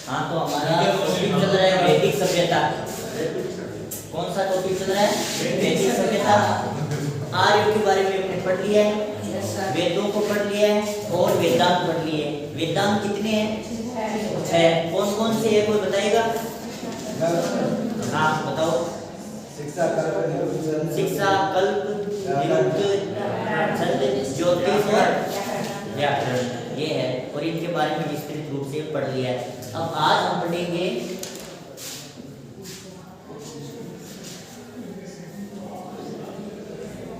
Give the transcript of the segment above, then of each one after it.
हाँ, तो हमारा टॉपिक चल रहा है वैदिक सभ्यता। कौन सा टॉपिक चल रहा है? वैदिक सभ्यता। आर्य के बारे में हमने पढ़ लिया है, वेदों को पढ़ लिया है और वेदांत पढ़ लिए। वेदांत कितने हैं? 6। कौन कौन से है, कोई बताएगा? हाँ बताओ। शिक्षा, कल्प, निरुक्त, छंद, ज्योतिष और व्याकरण, ये है। और इनके बारे में विस्तृत रूप से पढ़ लिया है। अब आज हम पढ़ेंगे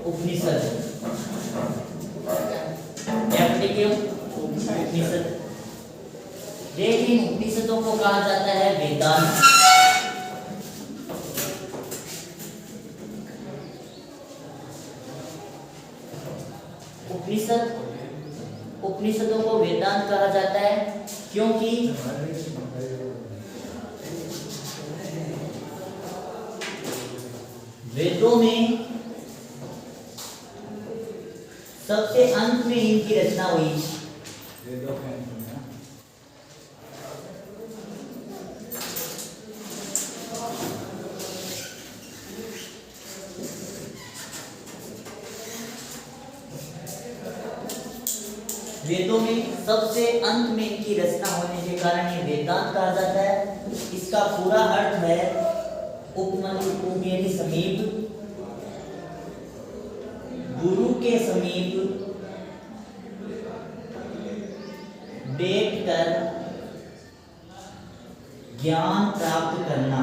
उपनिषद। क्या पढ़ेंगे? उपनिषद। देखिए, उपनिषदों को कहा जाता है वेदांत। उपनिषदों को वेदांत कहा जाता है क्योंकि वेदों में सबसे अंत में इनकी रचना हुई। वेदों में सबसे अंत में इनकी रचना होने के कारण ये वेदांत कहा जाता है। इसका पूरा अर्थ है उपमन्यु समीप, गुरु के समीप बैठकर ज्ञान प्राप्त करना।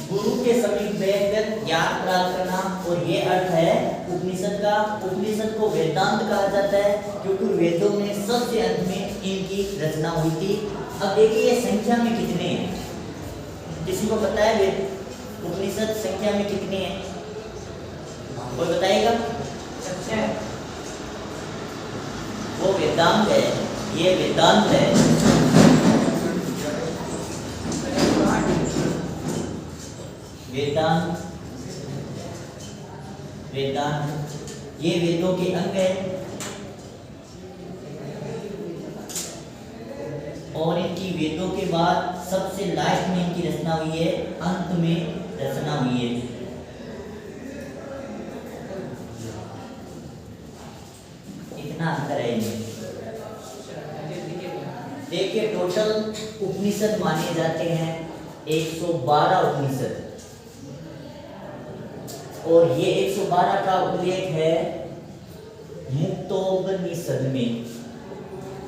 गुरु के समीप बैठकर ज्ञान प्राप्त करना, और ये अर्थ है उपनिषद का। उपनिषद को वेदांत कहा जाता है क्योंकि वेदों में सबसे अंत में इनकी रचना हुई थी। अब देखिए, ये संख्या में कितने हैं? किसी को पता है उपनिषद संख्या में कितने हैं? कोई बताएगा? वो वेदांत है, ये वेदांत है। वेदांत ये वेदों के अंग है और इनकी वेदों के बाद सबसे लास्ट में इनकी रचना हुई है, अंत में रचना हुई है। इतना अंतर है इनमें। देखिए, टोटल उपनिषद माने जाते हैं 112 उपनिषद, और ये 112 का उल्लेख है मुक्तोपनिषद में।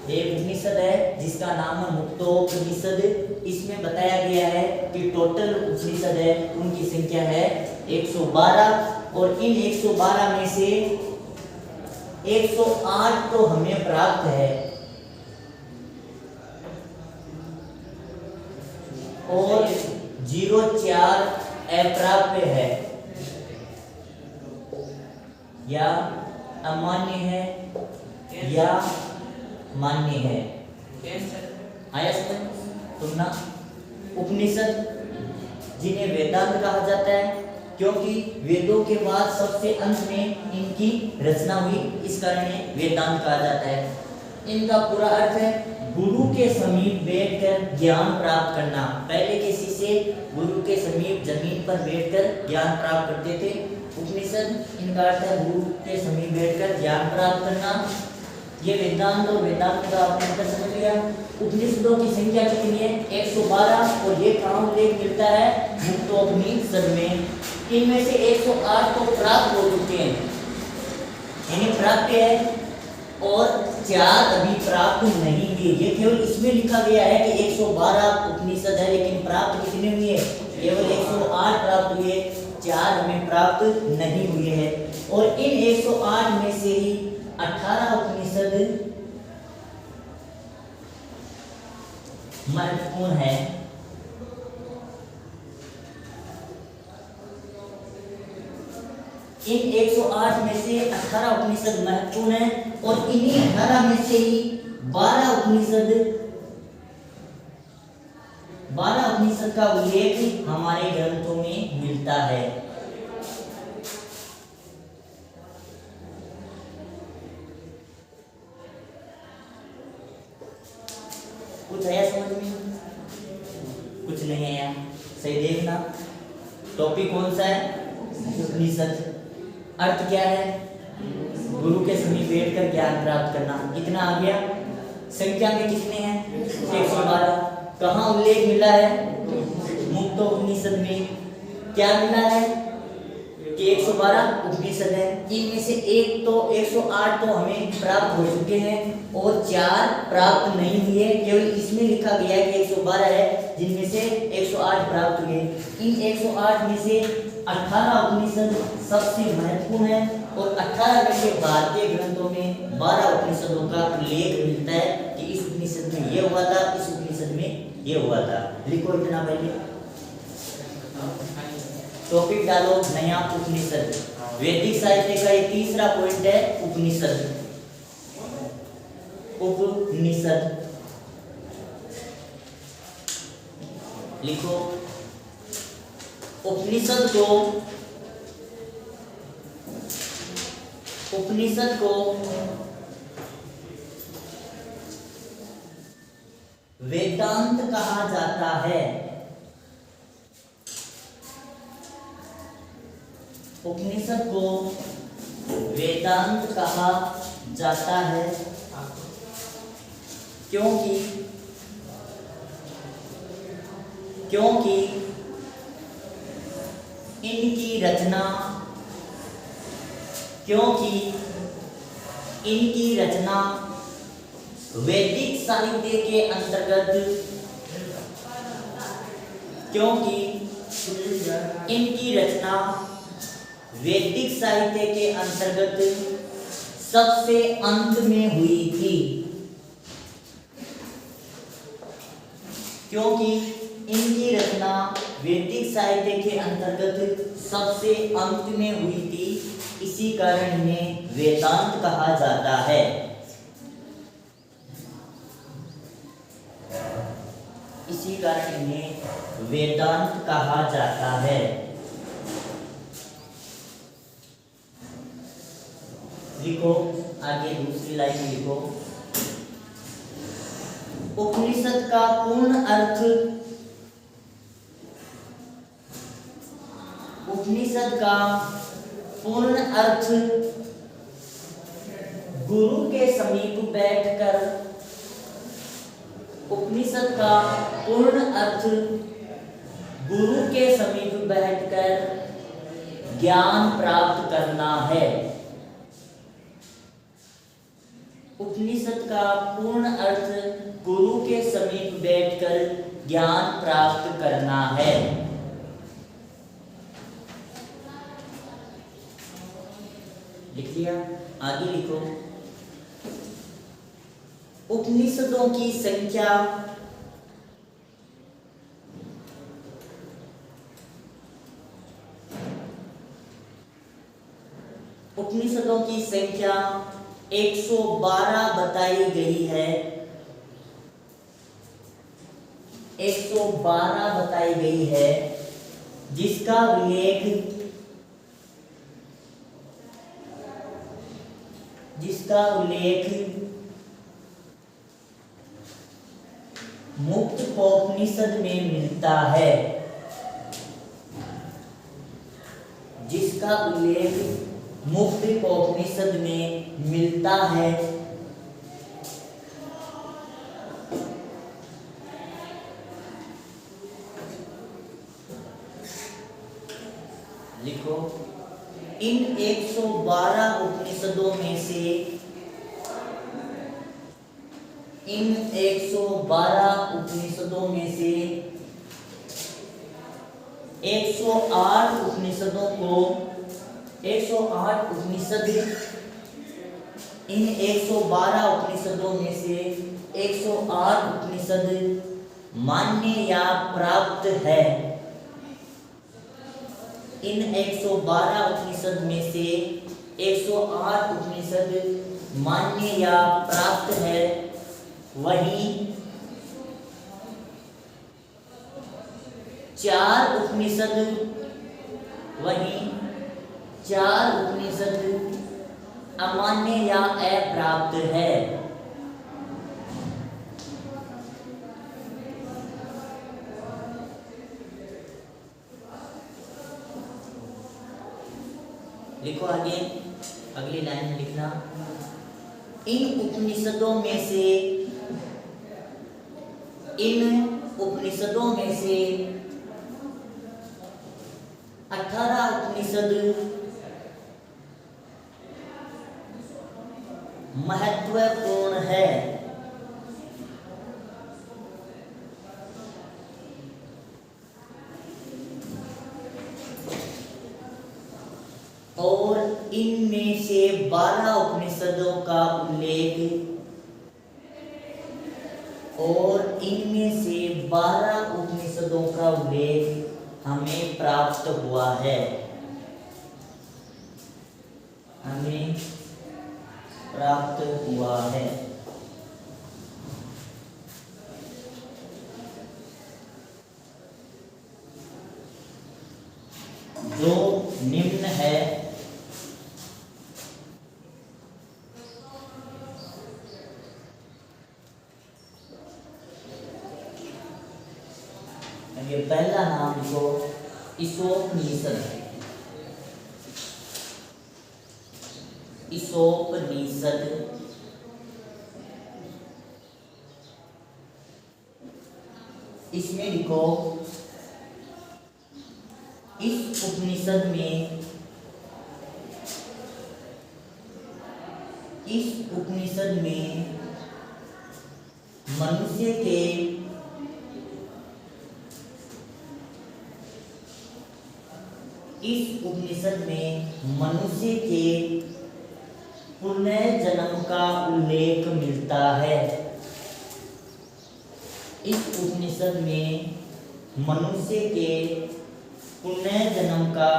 एक उपनिषद है जिसका नाम है मुक्तोपनिषद। इसमें बताया गया है कि टोटल उपनिषद है उनकी संख्या है 112, और इन 112 में से 108 तो हमें प्राप्त है और 04 अप्राप्य है या अमान्य है या मान्य है। आया समझ? सुनना, उपनिषद जिन्हें वेदांत कहा जाता है क्योंकि वेदों के बाद सबसे अंत में इनकी रचना हुई, इस कारण वेदांत कहा जाता है। इनका पूरा अर्थ है गुरु के समीप बैठकर ज्ञान प्राप्त करना। पहले के शिष्य गुरु के समीप जमीन पर बैठकर ज्ञान प्राप्त करते थे। उपनिषद इनका अर्थ है गुरु के समीप बैठकर ज्ञान प्राप्त करना। ये वेदांत और वेदांत का आपने अंतर समझ लिया। उपनिषदों की संख्या कितनी है? 112, और ये कहाँ उल्लेख मिलता है? मुक्तोपनिषद में। इनमें से 108 तो प्राप्त हो चुके हैं, यानी प्राप्त है, और 4 अभी प्राप्त नहीं हुए। ये केवल इसमें लिखा गया है कि 112 उपनिषद है, लेकिन प्राप्त कितने हुए? केवल 108 प्राप्त हुए, 4 हमें प्राप्त नहीं हुए हैं। और इन 108 में से ही 18 उपनिषद महत्वपूर्ण है। इन 108 में से 18 उपनिषद महत्वपूर्ण है, और इन्हीं 18 में से ही 12 उपनिषद का उल्लेख हमारे ग्रंथों में मिलता है। देखना टॉपिक कौन सा है, उपनिषद। अर्थ क्या है, गुरु के समीप बैठकर ज्ञान प्राप्त करना। इतना आ गया। संख्या में कितने हैं, 112। कहाँ उल्लेख मिला है, मुक्तोपनिषद में। क्या मिला है कि 112 उपनिषद है। इनमें से एक तो 108 तो हमें प्राप्त हो चुके हैं और 4 प्राप्त नहीं हुए। केवल इसमें लिखा गया है कि 112 है, जिनमें से 108 प्राप्त हुए। इन 108 में से 18 उपनिषद सबसे महत्वपूर्ण है और 18 में से भारतीय ग्रंथों में 12 उपनिषदों का उल्लेख मिलता है कि इस उपनिषद में ये हुआ था, इस उपनिषद में ये हुआ था। लिखो इतना पहले, टॉपिक डालो नया उपनिषद। वैदिक साहित्य का ये तीसरा पॉइंट है, उपनिषद। उपनिषद लिखो। उपनिषद को वेदांत कहा जाता है। उपनिषद को वेदांत कहा जाता है क्योंकि इनकी रचना वैदिक साहित्य के अंतर्गत सबसे अंत में हुई थी। क्योंकि इनकी रचना वैदिक साहित्य के अंतर्गत सबसे अंत में हुई थी, इसी कारण इन्हें वेदांत कहा जाता है। इसी कारण इन्हें वेदांत कहा जाता है। लिखो आगे दूसरी लाइन लिखो। उपनिषद का पूर्ण अर्थ, गुरु के समीप बैठकर, उपनिषद का पूर्ण अर्थ गुरु के समीप बैठकर ज्ञान प्राप्त करना है। उपनिषद का पूर्ण अर्थ गुरु के समीप बैठकर ज्ञान प्राप्त करना है। लिख लिया? आगे लिखो। उपनिषदों की संख्या उपनिषदों की संख्या 112 बताई गई है। 112 बताई गई है, जिसका उल्लेख मुक्तोपनिषद में मिलता है। जिसका उल्लेख मुक्तोपनिषद में मिलता है। लिखो, इन 112 उपनिषदों में से 108 उपनिषदों को 108 उपनिषद, इन 112 उपनिषदों में से 108 उपनिषद मान्य या प्राप्त है। इन 112 उपनिषद में से 108 उपनिषद मान्य या प्राप्त है। वहीं 4 उपनिषद अमान्य या अप्राप्त है। लिखो आगे, अगली लाइन में लिखना, इन उपनिषदों में से 18 उपनिषद महत्वपूर्ण है। और इनमें से 12 उपनिषदों का उल्लेख हमें प्राप्त हुआ है। जो निम्न है, ये पहला नाम लिखो ईशोपनिषद। इसमें लिखो, इस उपनिषद में मनुष्य के पुनर्जन्म का उल्लेख मिलता है। इस उपनिषद में मनुष्य के पुनर्जन्म का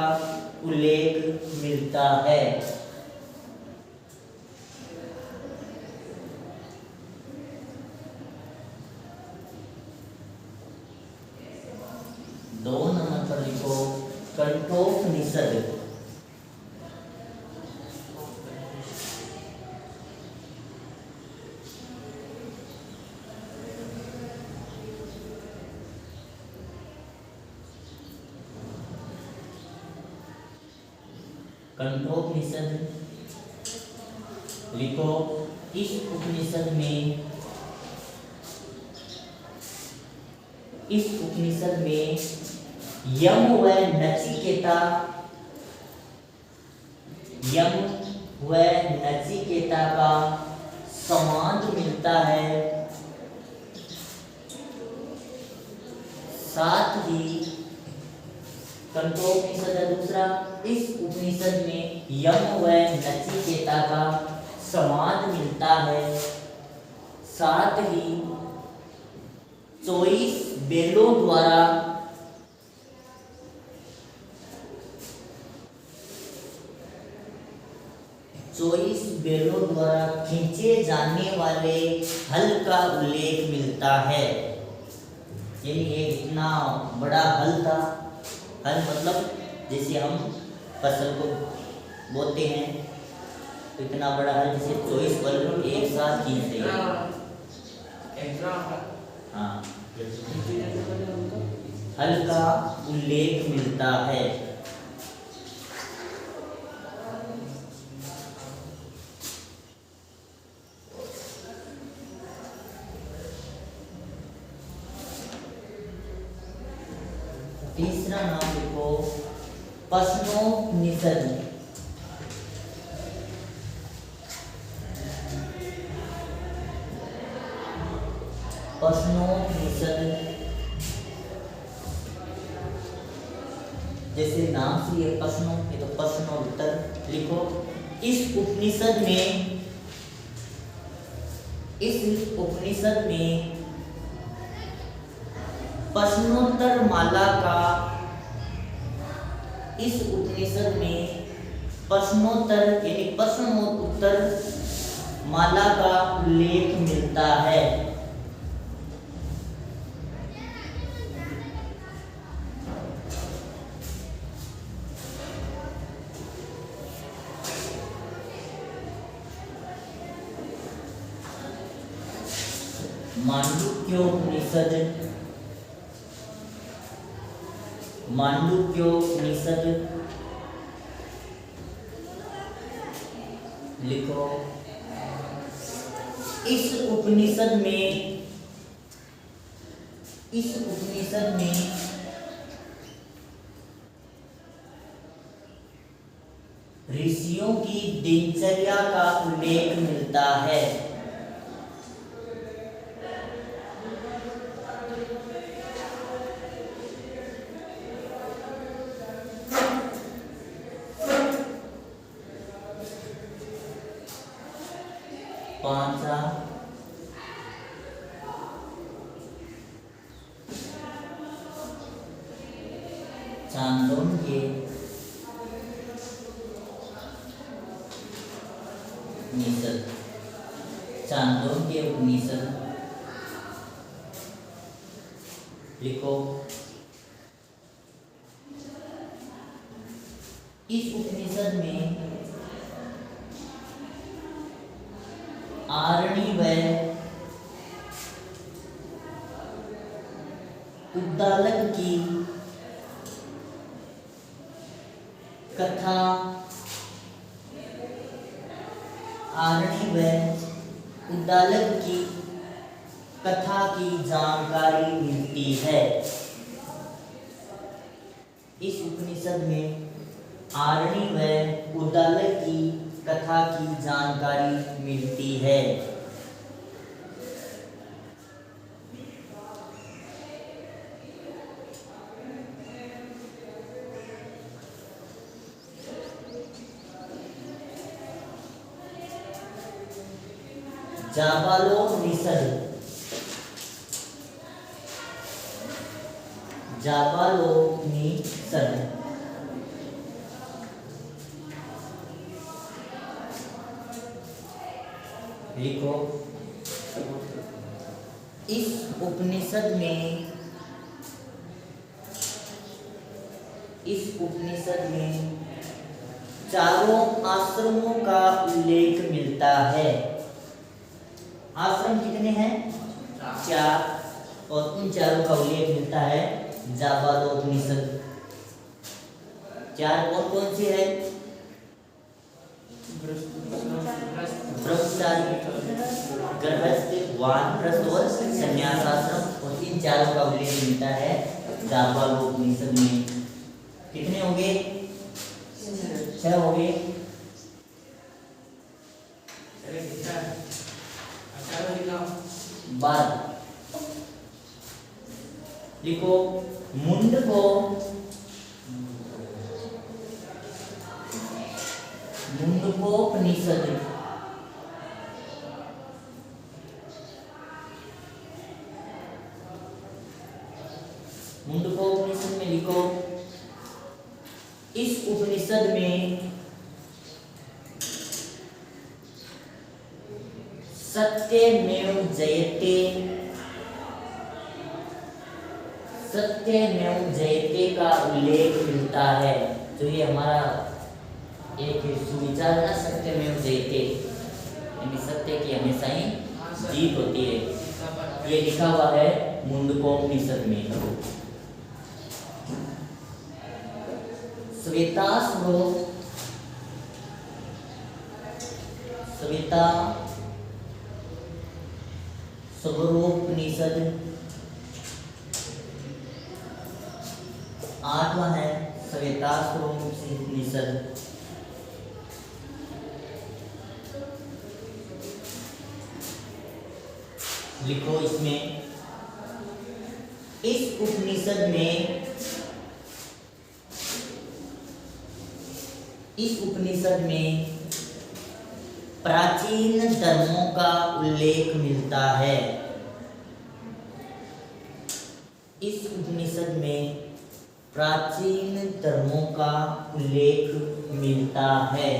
उल्लेख मिलता है। दो नंबर पर लिखो कंठोपनिषद। कंठोपनिषद लिखो, इस उपनिषद में यम व नचिकेता का संवाद मिलता है। साथ ही कंठोपनिषद है दूसरा, इस उपनिषद में यम व नचिकेता का संवाद मिलता है। साथ ही 24 बेलों द्वारा खींचे जाने वाले हल का उल्लेख मिलता है। यानी ये इतना बड़ा हल था। हल मतलब जैसे हम फसल को बोते हैं तो इतना बड़ा हल, जैसे 24 बल एक साथ खींचते हैं। हाँ, हल का उल्लेख मिलता है। तीसरा नाम लिखो प्रश्नोपनिषद। जैसे नाम से ये प्रश्नों, ये तो प्रश्न और उत्तर लिखो। इस उपनिषद में प्रश्नोत्तर माला का, इस उपनिषद में प्रश्नोत्तर यानी प्रश्न और उत्तर माला का उल्लेख मिलता है। मांडुक्योपनिषद लिखो इस उपनिषद में ऋषियों की दिनचर्या का उल्लेख मिलता है। पांचवा चांदोग्य उपनिषद। चांदोग्य उपनिषद लिखो इस उपनिषद में आरणी व उद्दालक की कथा, आरणी व उद्दालक की कथा की जानकारी मिलती है। इस उपनिषद में आरणी व उद्दालक की कथा की जानकारी मिलती है। जाबालोपनिषद। जाबालोपनिषद लिखो इस उपनिषद में चारों आश्रमों का उल्लेख मिलता है। आश्रम कितने हैं? 4, और उन चारों का उल्लेख मिलता है जाबालोपनिषद। 4 कौन कौन से है? ब्रह्मचारी, गृहस्थ, वानप्रस्थ और संन्यास आश्रम, और इन चारों का उल्लेख मिलता है जाबालोपनिषद में। कितने हो गए? 6 हो गए। बाद लिखो मुंडकोपनिषद। मुंडकोपनिषद में लिखो इस उपनिषद में सत्यमेव जयते का उल्लेख मिलता है। तो ये हमारा एक सुविचार है, सत्यमेव जयते, यानी सत्य की हमेशा ही जीत होती है। ये लिखा हुआ है मुंडकोपनिषद में। स्वरोपनिषद 8वां है श्वेताश्वरोपनिषद। लिखो इसमें इस उपनिषद में प्राचीन धर्मों का उल्लेख मिलता है। इस उपनिषद में प्राचीन धर्मों का उल्लेख मिलता है।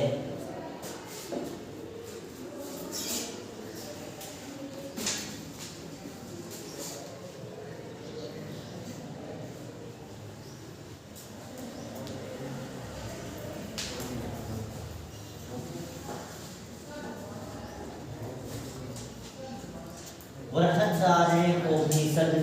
बृहदारण्यकोपनिषद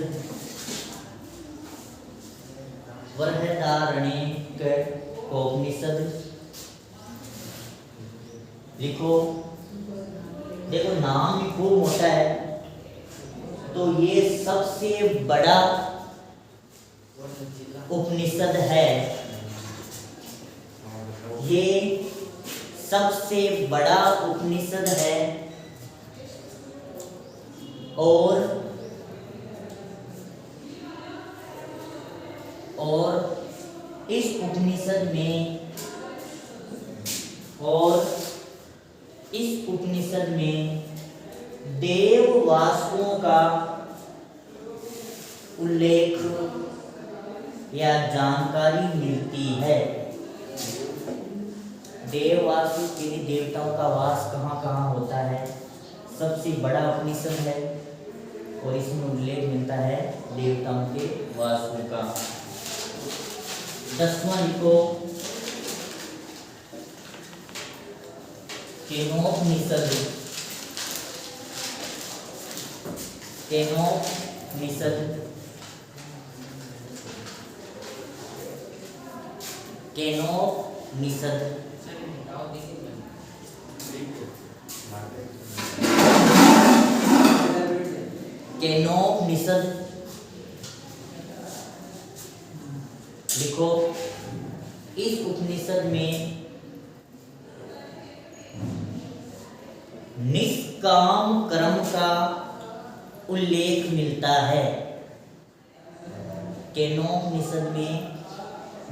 लिखो, देखो नाम भी खूब मोटा है, तो ये सबसे बड़ा उपनिषद है। ये सबसे बड़ा उपनिषद है और इस उपनिषद में देव वासुओं का उल्लेख या जानकारी मिलती है। देव वासु के देवताओं का वास कहाँ कहाँ होता है, सबसे बड़ा उपनिषद है और इसमें उल्लेख मिलता है देवताओं के वासुओं का। 10वां लिखो, केनोपनिषद। केनोपनिषद केनोपनिषद केनोपनिषद लिखो, इस उपनिषद में निष्काम कर्म का उल्लेख मिलता है। केनोपनिषद में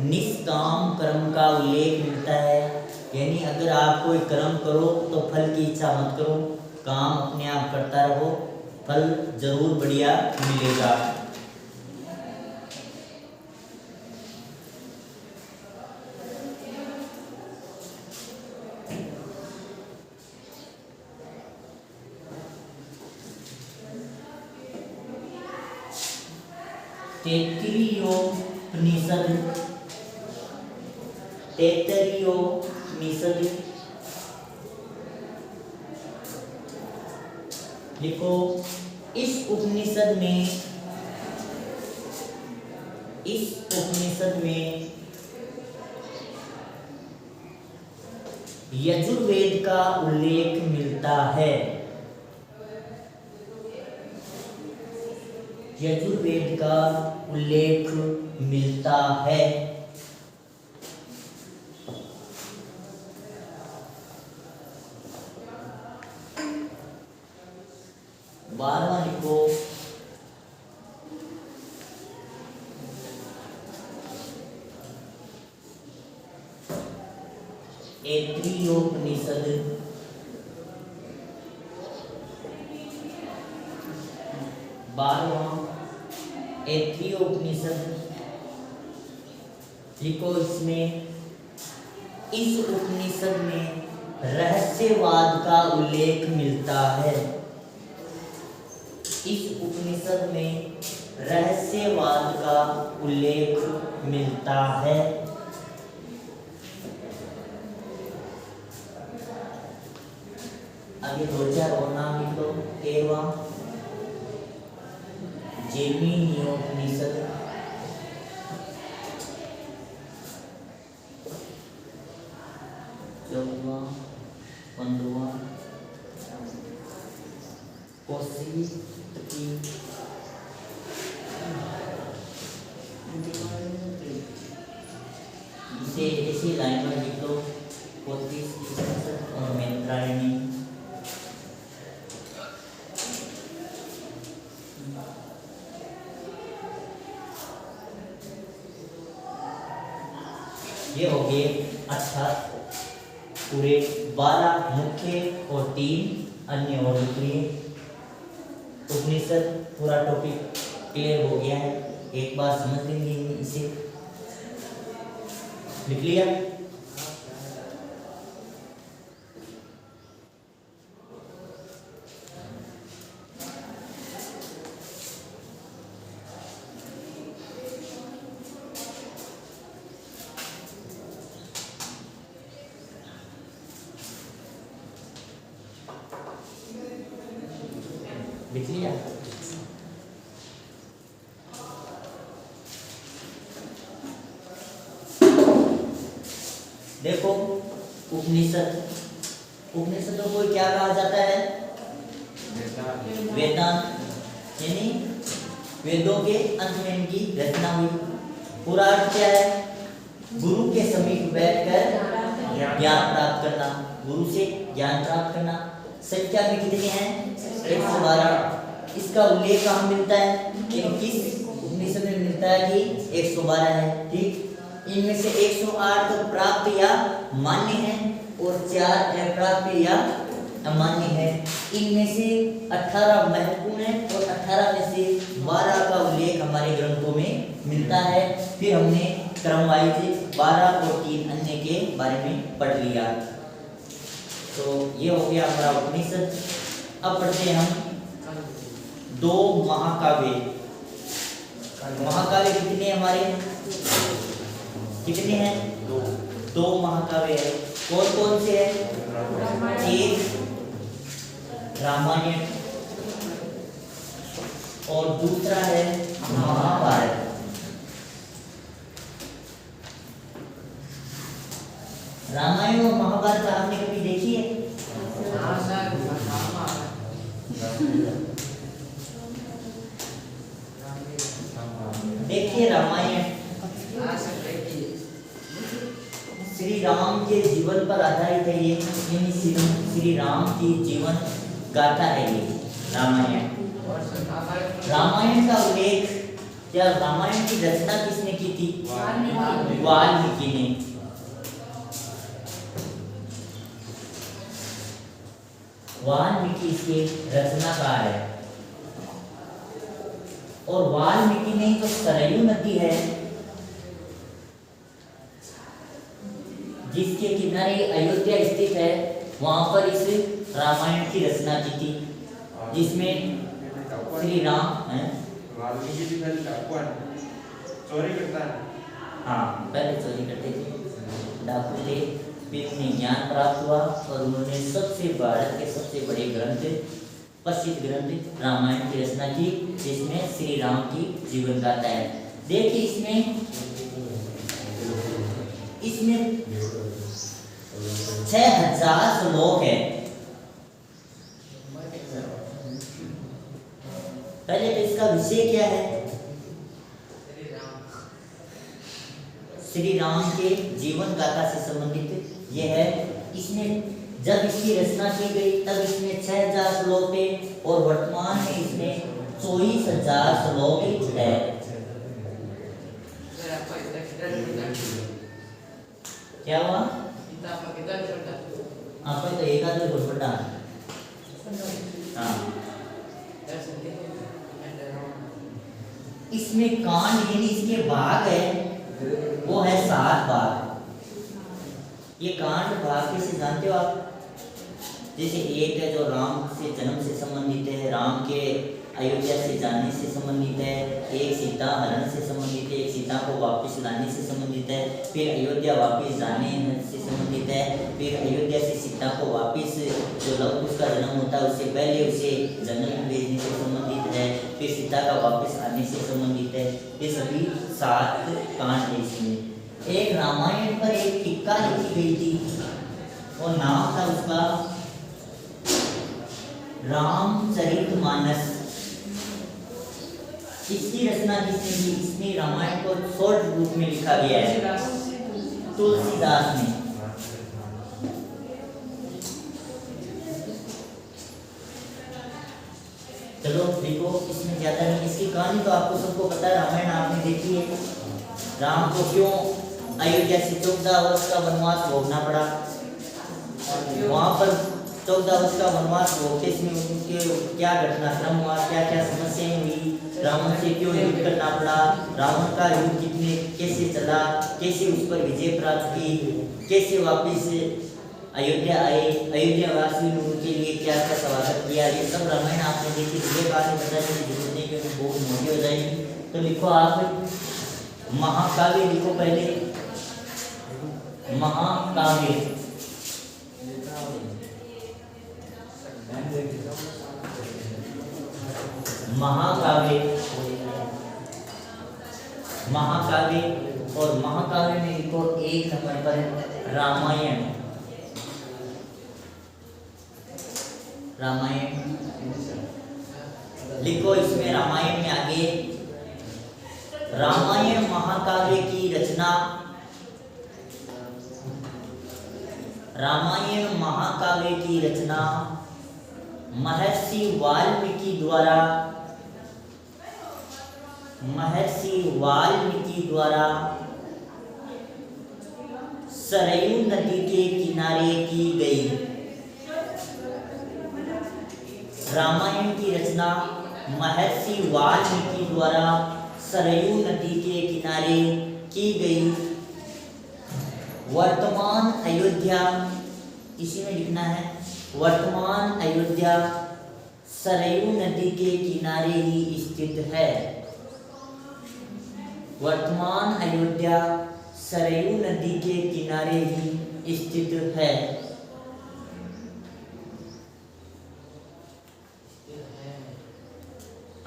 निष्काम कर्म का उल्लेख मिलता है, यानी अगर आप कोई कर्म करो तो फल की इच्छा मत करो, काम अपने आप करता रहो, फल जरूर बढ़िया मिलेगा। तैत्तरीयोपनिषद लिखो, इस उपनिषद में यजुर्वेद का उल्लेख मिलता है। यजुर्वेद का उल्लेख मिलता है। 12वां लिखो, ऐत्रेयोपनिषद। 12वां ऐत्रेयोपनिषद लिखो, इस उपनिषद में रहस्यवाद का उल्लेख मिलता है। इस उपनिषद में रहस्यवाद का उल्लेख मिलता है। आगे 2000 और नाम लिख लो। 13वां जैमिनियोपनिषद। 14वां 15वां कौशिकी। इसे इसी लाइन में लिख लो। कौशिकी और मैत्रायणी। ये हो गए 18 पूरे 12 मुख्य और 3 अन्य और ऊपरी उपनिषद। पूरा टॉपिक क्लियर हो गया है, एक बार समझ लेंगे इसे। लिख लिया? लिख लिया? देखो उपनिषद उपनिषदों को क्या कहा जाता है? वेदांत। यानी वेदों के अंत में इनकी रचना हुई। पूरा अर्थ क्या है? गुरु के समीप बैठकर ज्ञान प्राप्त करना, गुरु से ज्ञान प्राप्त करना। संख्या में कितने हैं? 112। इसका उल्लेख कहाँ मिलता है? किस उपनिषद में मिलता है कि 112 है। ठीक, इनमें से 108 तो प्राप्त या मान्य है और 4 अप्राप्य या अमान्य है। इनमें से 18 महत्वपूर्ण है और 18 में से 12 का उल्लेख हमारे ग्रंथों में मिलता है। फिर हमने क्रमवाइज 12 और 3 अन्य के बारे में पढ़ लिया। तो ये हो गया हमारा उपनिषद। अब पढ़ते हैं हम 2 महाकाव्य। महाकाव्य कितने हमारे? कितने हैं? 2 महाकाव्य है। कौन कौन से है? एक रामायण और दूसरा है महाभारत। रामायण और महाभारत आपने कभी देखी है? देखिए, रामायण श्री राम के जीवन पर आधारित है। ये श्री राम की जीवन गाथा है ये रामायण। रामायण का उल्लेख या रामायण की रचना किसने की थी? वाल्मीकि ने। वाल्मीकि इसके रचनाकार है। और वाल्मीकि ने जो सरयू नदी है जिसके किनारे अयोध्या स्थित है, वहां पर इस रामायण की रचना की थी, जिसमें श्री राम वाल्मीकि जी पहले डाकू चोरी करता है। हाँ, पहले चोरी करते थे, डाकू थे। फिर उन्हें ज्ञान प्राप्त हुआ और उन्होंने भारत के सबसे बड़े ग्रंथ, प्रसिद्ध ग्रंथ रामायण की रचना की, जिसमें श्री राम की जीवन गाथा है। देखिए, इसमें 6000 श्लोक है। पहले तो इसका विषय क्या है? श्री राम के जीवन गाथा से संबंधित यह है। इसमें जब इसकी रचना की गई तब इसमें 6000 श्लोक थे और वर्तमान में इसमें 24000 श्लोक है। क्या हुआ? आपका तो एक आदमी बहुत बड़ा। हाँ, इसमें कांड यानी इसके भाग है वो है 7 भाग। ये कांड भाग कैसे जानते हो आप? जैसे एक है जो राम से जन्म से संबंधित है, राम के अयोध्या से जाने से संबंधित है, एक सीता हरण से संबंधित है, एक सीता को वापस लाने से संबंधित है, फिर अयोध्या वापस जाने से संबंधित है, फिर अयोध्या से सीता को वापस जो लव कुश का जन्म होता है उससे पहले उसे जंगल में भेजने से संबंधित है, फिर सीता का वापस आने से संबंधित है। ये सभी 7 कांड है। इसमें एक रामायण पर एक टीका लिखी गई थी और नाम था उसका रामचरितमानस। इसकी रचना किसने की? इसने रामायण को शॉर्ट रूप में लिखा गया है, तुलसीदास ने। चलो देखो, इसमें ज्यादा नहीं, इसकी कहानी तो आपको सबको पता है, रामायण आपने देखी है। राम को क्यों अयोध्या से 14 वर्ष का वनवास भोगना पड़ा? वहां पर 14 वर्ष का वनवास भोगते इसमें उनके क्या घटनाक्रम हुआ, क्या क्या समस्याएं हुई, रावण से क्यों युद्ध करना पड़ा, रावण का युद्ध कितने कैसे चला, कैसे उस पर विजय प्राप्त की, कैसे वापिस अयोध्या आए, अयोध्या वासियों ने उनके लिए क्या क्या स्वागत किया। ये सब रामायण आपने देखी। ये बातें बताने की जरूरत नहीं क्योंकि बहुत मोटी हो जाएगी। तो लिखो आप महाकाव्य लिखो पहले, महाकाव्य। महाकाव्य, महाकाव्य और महाकाव्य में लिखो 1 नंबर पर रामायण। रामायण। लिखो इसमें रामायण में आगे, रामायण महाकाव्य की रचना, रामायण महाकाव्य की रचना महर्षि वाल्मीकि द्वारा, महर्षि वाल्मीकि द्वारा सरयू नदी के किनारे की गई। रामायण की रचना महर्षि वाल्मीकि द्वारा सरयू नदी के किनारे की गई। वर्तमान अयोध्या, इसी में लिखना है, वर्तमान अयोध्या सरयू नदी के किनारे ही स्थित है। वर्तमान अयोध्या सरयू नदी के किनारे ही स्थित है।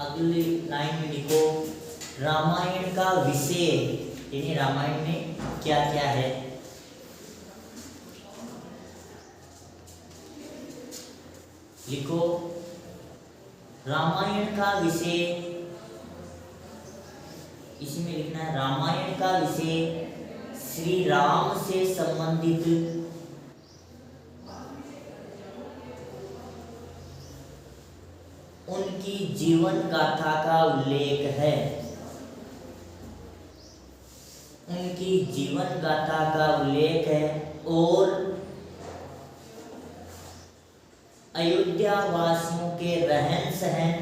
अगली लाइन में लिखो, रामायण का विषय, यानी रामायण में क्या क्या है। लिखो रामायण का विषय, इसमें लिखना है रामायण का विषय श्री राम से संबंधित उनकी जीवन गाथा का उल्लेख है। उनकी जीवन गाथा का उल्लेख है और अयोध्या वासियों के रहन सहन,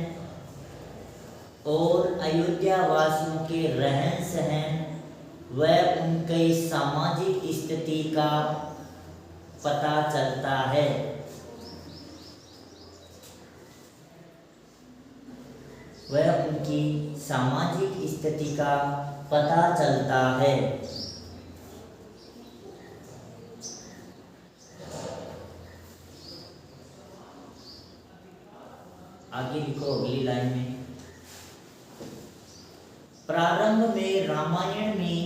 और अयोध्या वासियों के रहन सहन व उनके सामाजिक स्थिति का पता चलता है। वह उनकी सामाजिक स्थिति का पता चलता है। आगे लिखो अगली लाइन में, प्रारंभ में रामायण में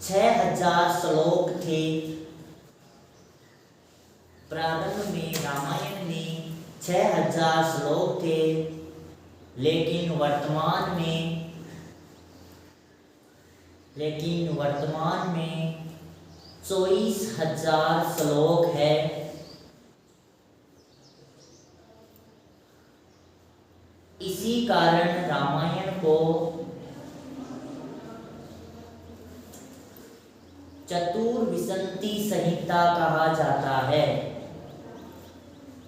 6000 श्लोक थे। प्रारंभ में रामायण में 6000 श्लोक थे, लेकिन वर्तमान में 24,000 श्लोक है। इसी कारण रामायण को चतुर्विंशति संहिता कहा जाता है।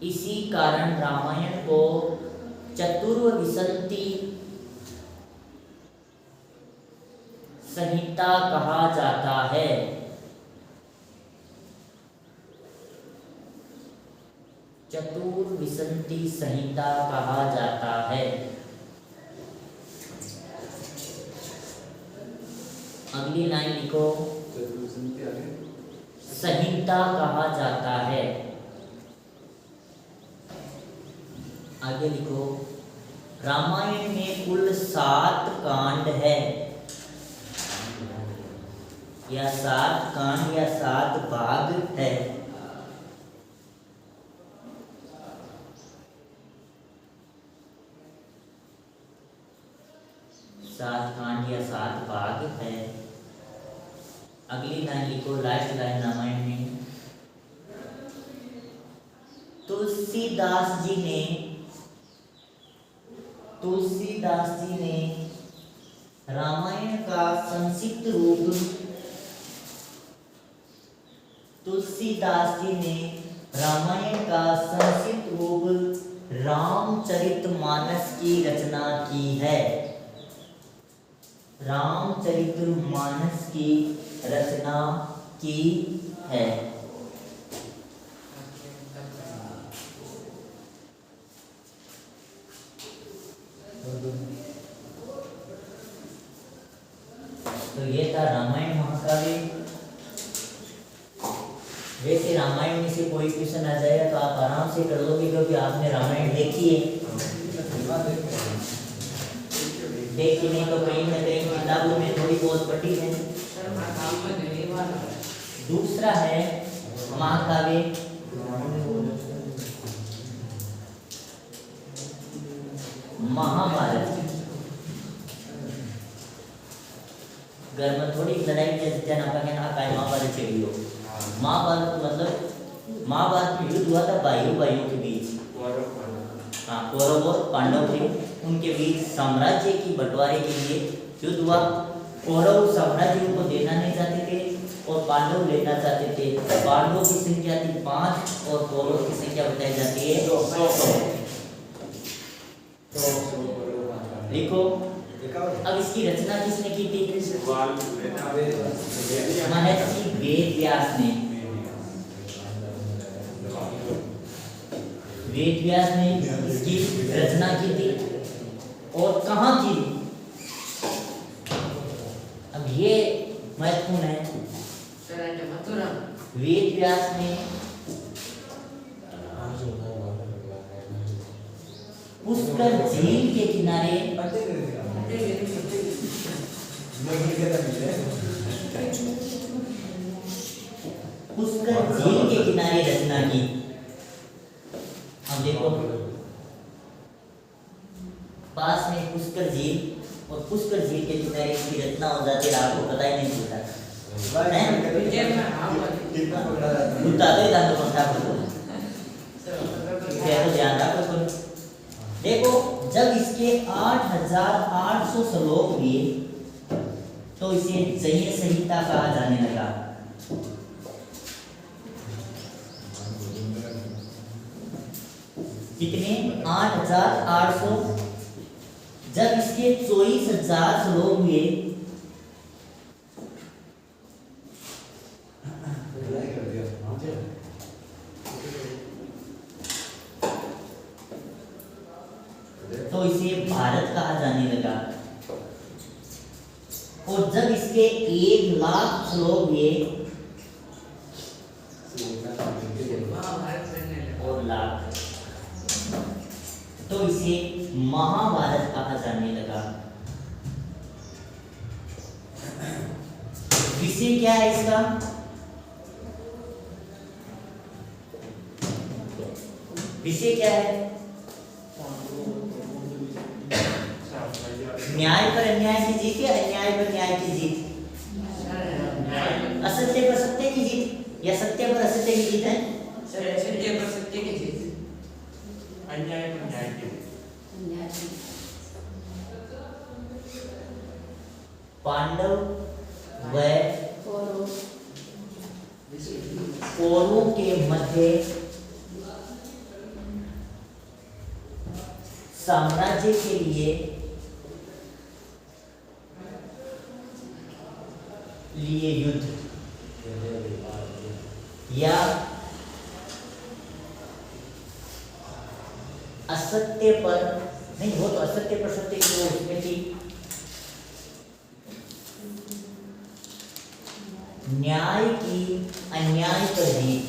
इसी कारण रामायण को चतुर्विंशति संहिता कहा जाता है। चतुर्विंशति संहिता कहा जाता है। अगली लाइन लिखो, संहिता कहा जाता है। आगे लिखो, रामायण में कुल 7 कांड है, या 7 कांड या 7 भाग है। 7 कांड या 7 भाग है। अगली लाइन लिखो, लास्ट लाइन रामायण में, तुलसीदास जी ने रामायण का संक्षिप्त रूप, तुलसीदास जी ने रामायण का संक्षिप्त रूप रामचरितमानस की रचना की है। रामचरितमानस की रचना की है। तो ये था रामायण महाकाव्य। वैसे रामायण में से कोई क्वेश्चन आ जाएगा तो आप आराम से कर लोगे, क्योंकि आपने रामायण देखी है। देखी नहीं तो कहीं ना कहीं किताबों में थोड़ी बहुत पढ़ी है। दूसरा है महाकाव्य महाभारत। घर में थोड़ी लड़ाई जैसे जन आपका कहना है महाभारत चली हो। महाभारत मतलब महाभारत में युद्ध हुआ था भाइयों के बीच। हाँ, कौरव और पांडव थे, उनके बीच साम्राज्य की बंटवारे के लिए युद्ध हुआ। कौरव साम्राज्य को देना नहीं चाहते थे और पांडव लेना चाहते थे। पांडवों की संख्या थी 5 और कौरव की संख्या बताई जाती है 100। लिखो। अब इसकी रचना किसने की थी? महर्षि वेद व्यास ने। वेद व्यास ने इसकी रचना की थी और कहाँ की? अब ये महत्वपूर्ण है। वेद व्यास ने पुष्कर झील के किनारे रचना की। अब देखो पास में पुष्कर झील और पुष्कर झील के किनारे इसकी रचना हो जाती है, आपको पता ही नहीं चलता। ध्यान रखो। देखो जब इसके 8800 श्लोक हुए तो इसे जय संहिता कहा जाने लगा। कितने? 8800। जब इसके 24,000 श्लोक हुए तो इसे भारत कहा जाने लगा। और जब इसके 1,00,000 श्लोक हुए और लाख तो इसे महाभारत कहा जाने लगा। विषय क्या है इसका? विषय क्या है? न्याय पर अन्याय की जीत या अन्याय पर न्याय की जीत? असत्य पर सत्य की जीत या सत्य पर असत्य की जीत है? सत्य पर सत्य की जीत, अन्याय पर न्याय की। पांडव व कौरवों के मध्य साम्राज्य के लिए युद्ध या असत्य पर नहीं, वो तो असत्य पर सत्य की वो उसमें थी। न्याय की अन्याय पर जीत।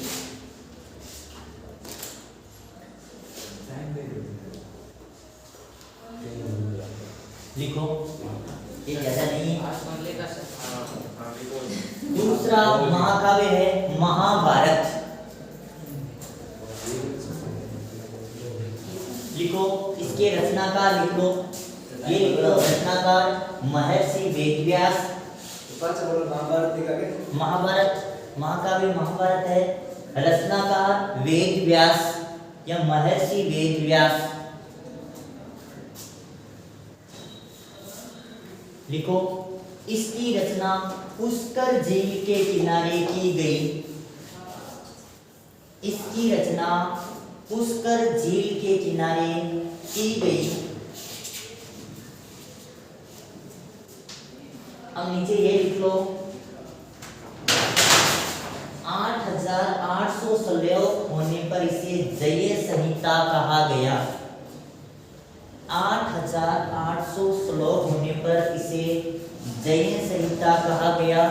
लिखो, ये ज्यादा नहीं है। दूसरा महाकाव्य है महाभारत। लिखो, इसके रचनाकार लिख लो। ये लिख लो, रचनाकार महर्षि वेदव्यास। महाभारत महाकाव्य महाभारत है, रचनाकार वेदव्यास या महर्षि वेदव्यास। लिखो, इसकी रचना पुष्कर झील के किनारे की गई। इसकी रचना पुष्कर झील के किनारे की गई। अब नीचे ये लिख लो, 8800 श्लोक होने पर इसे जय संहिता कहा गया। 8800 श्लोक होने पर इसे जय संहिता कहा गया।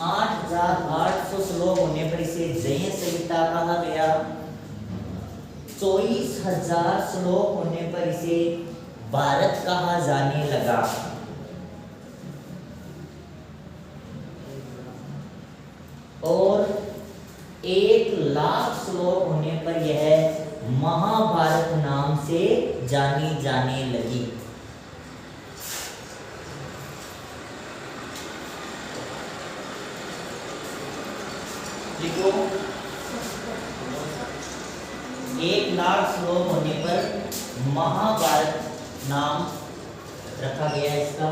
8800 श्लोक होने पर इसे जय संहिता कहा गया। 24,000 श्लोक होने पर इसे भारत कहा जाने लगा। और 1,00,000 श्लोक होने पर यह महाभारत नाम से जानी जाने लगी। लिखो 1,00,000 श्लोक होने पर महाभारत नाम रखा गया इसका।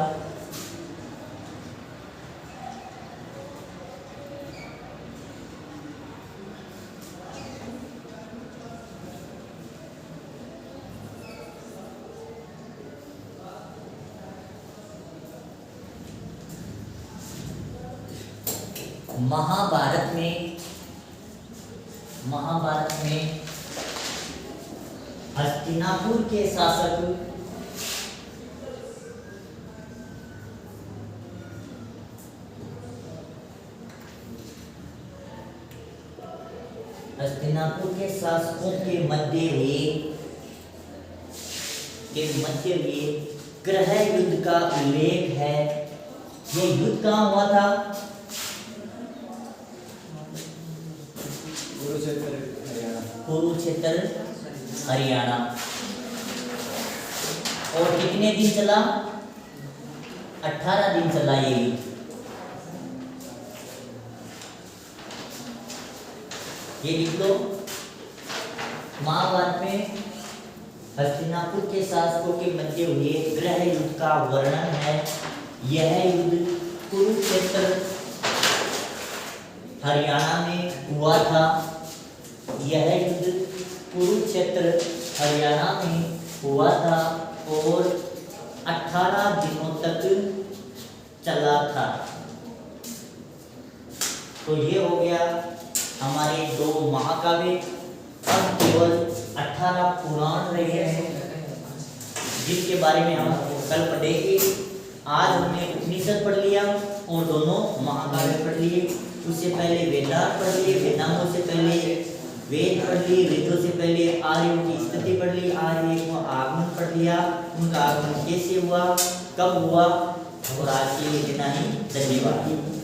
महाभारत में हस्तिनापुर के शासक हस्तिनापुर के शासकों के मध्य हुए गृह युद्ध का उल्लेख है। ये युद्ध कहाँ हुआ था? कुरुक्षेत्र हरियाणा। और कितने दिन चला? 18 दिन चला ये युद्ध। ये लिख लो, महाभारत में हस्तिनापुर के शासकों के मध्य हुए गृह युद्ध का वर्णन है। यह युद्ध कुरुक्षेत्र हरियाणा में हुआ था। यह युद्ध कुरुक्षेत्र हरियाणा में हुआ था और 18 दिनों तक चला था। तो ये हो गया हमारे 2 महाकाव्य। अब केवल 18 पुराण रहे हैं जिसके बारे में हम कल पढ़ेंगे। आज हमने उपनिषद पढ़ लिया और दोनों महाकाव्य पढ़ लिए। उससे पहले वेदांत पढ़ लिए, वेदांतों से पहले वेद पढ़ लिए, वेदों से पहले आर्यों की स्थिति पढ़ ली, आर्य को आगमन पढ़ लिया, उनका आगमन कैसे हुआ, कब हुआ। और आज के लिए इतना ही। धन्यवाद।